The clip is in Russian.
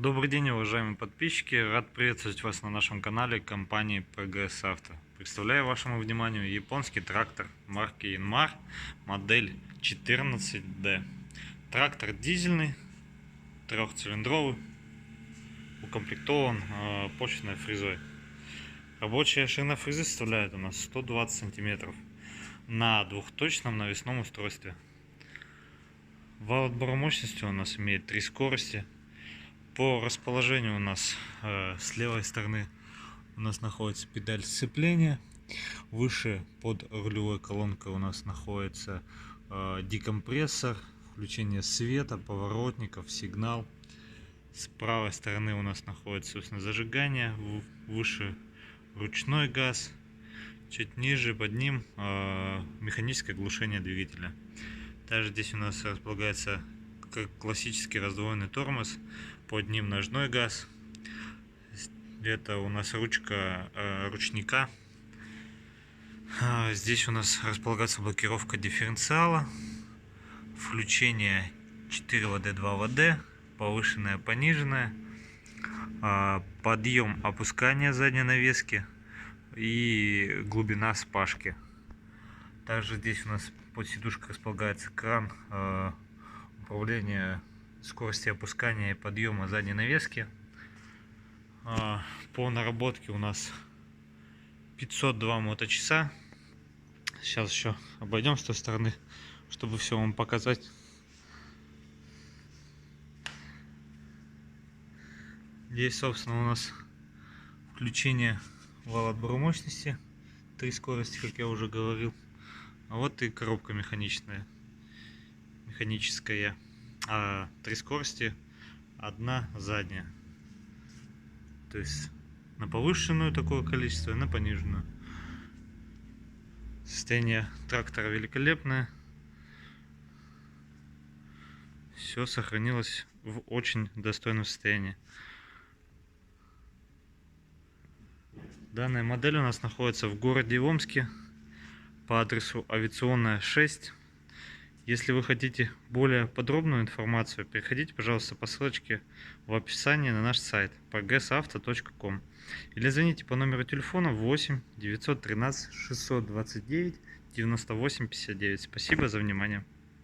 Добрый день, уважаемые подписчики! Рад приветствовать вас на нашем канале компании PGS Auto. Представляю вашему вниманию японский трактор марки Yanmar, модель 14D. Трактор дизельный, трехцилиндровый, укомплектован почвенной фрезой. Рабочая ширина фрезы составляет у нас 120 сантиметров на двухточном навесном устройстве. Вал отбора мощности у нас имеет 3 скорости. По расположению у нас с левой стороны у нас находится педаль сцепления. Выше под рулевой колонкой у нас находится декомпрессор, включение света, поворотников, сигнал. С правой стороны у нас находится, собственно, зажигание. Выше ручной газ. Чуть ниже под ним механическое глушение двигателя. Также здесь у нас располагается классический раздвоенный тормоз, под ним ножной газ. Это у нас ручка ручника. Здесь у нас располагается блокировка дифференциала, включение 4ВД, 2ВД, повышенное, пониженное, подъем, опускание задней навески и глубина спашки. Также здесь у нас под сидушкой располагается кран управления скорости опускания и подъема задней навески. По наработке у нас 502 моточаса. Сейчас еще обойдем с той стороны, чтобы все вам показать. Здесь, собственно, у нас включение вала отбора мощности, 3 скорости, как я уже говорил. А вот и коробка механическая. 3 скорости, 1 задняя. То есть на повышенную такое количество и на пониженную. Состояние трактора великолепное. Все сохранилось в очень достойном состоянии. Данная модель у нас находится в городе Омске по адресу Авиационная 6. Если вы хотите более подробную информацию, переходите, пожалуйста, по ссылочке в описании на наш сайт pgsauto.com или звоните по номеру телефона 8 913 629 98 59. Спасибо за внимание.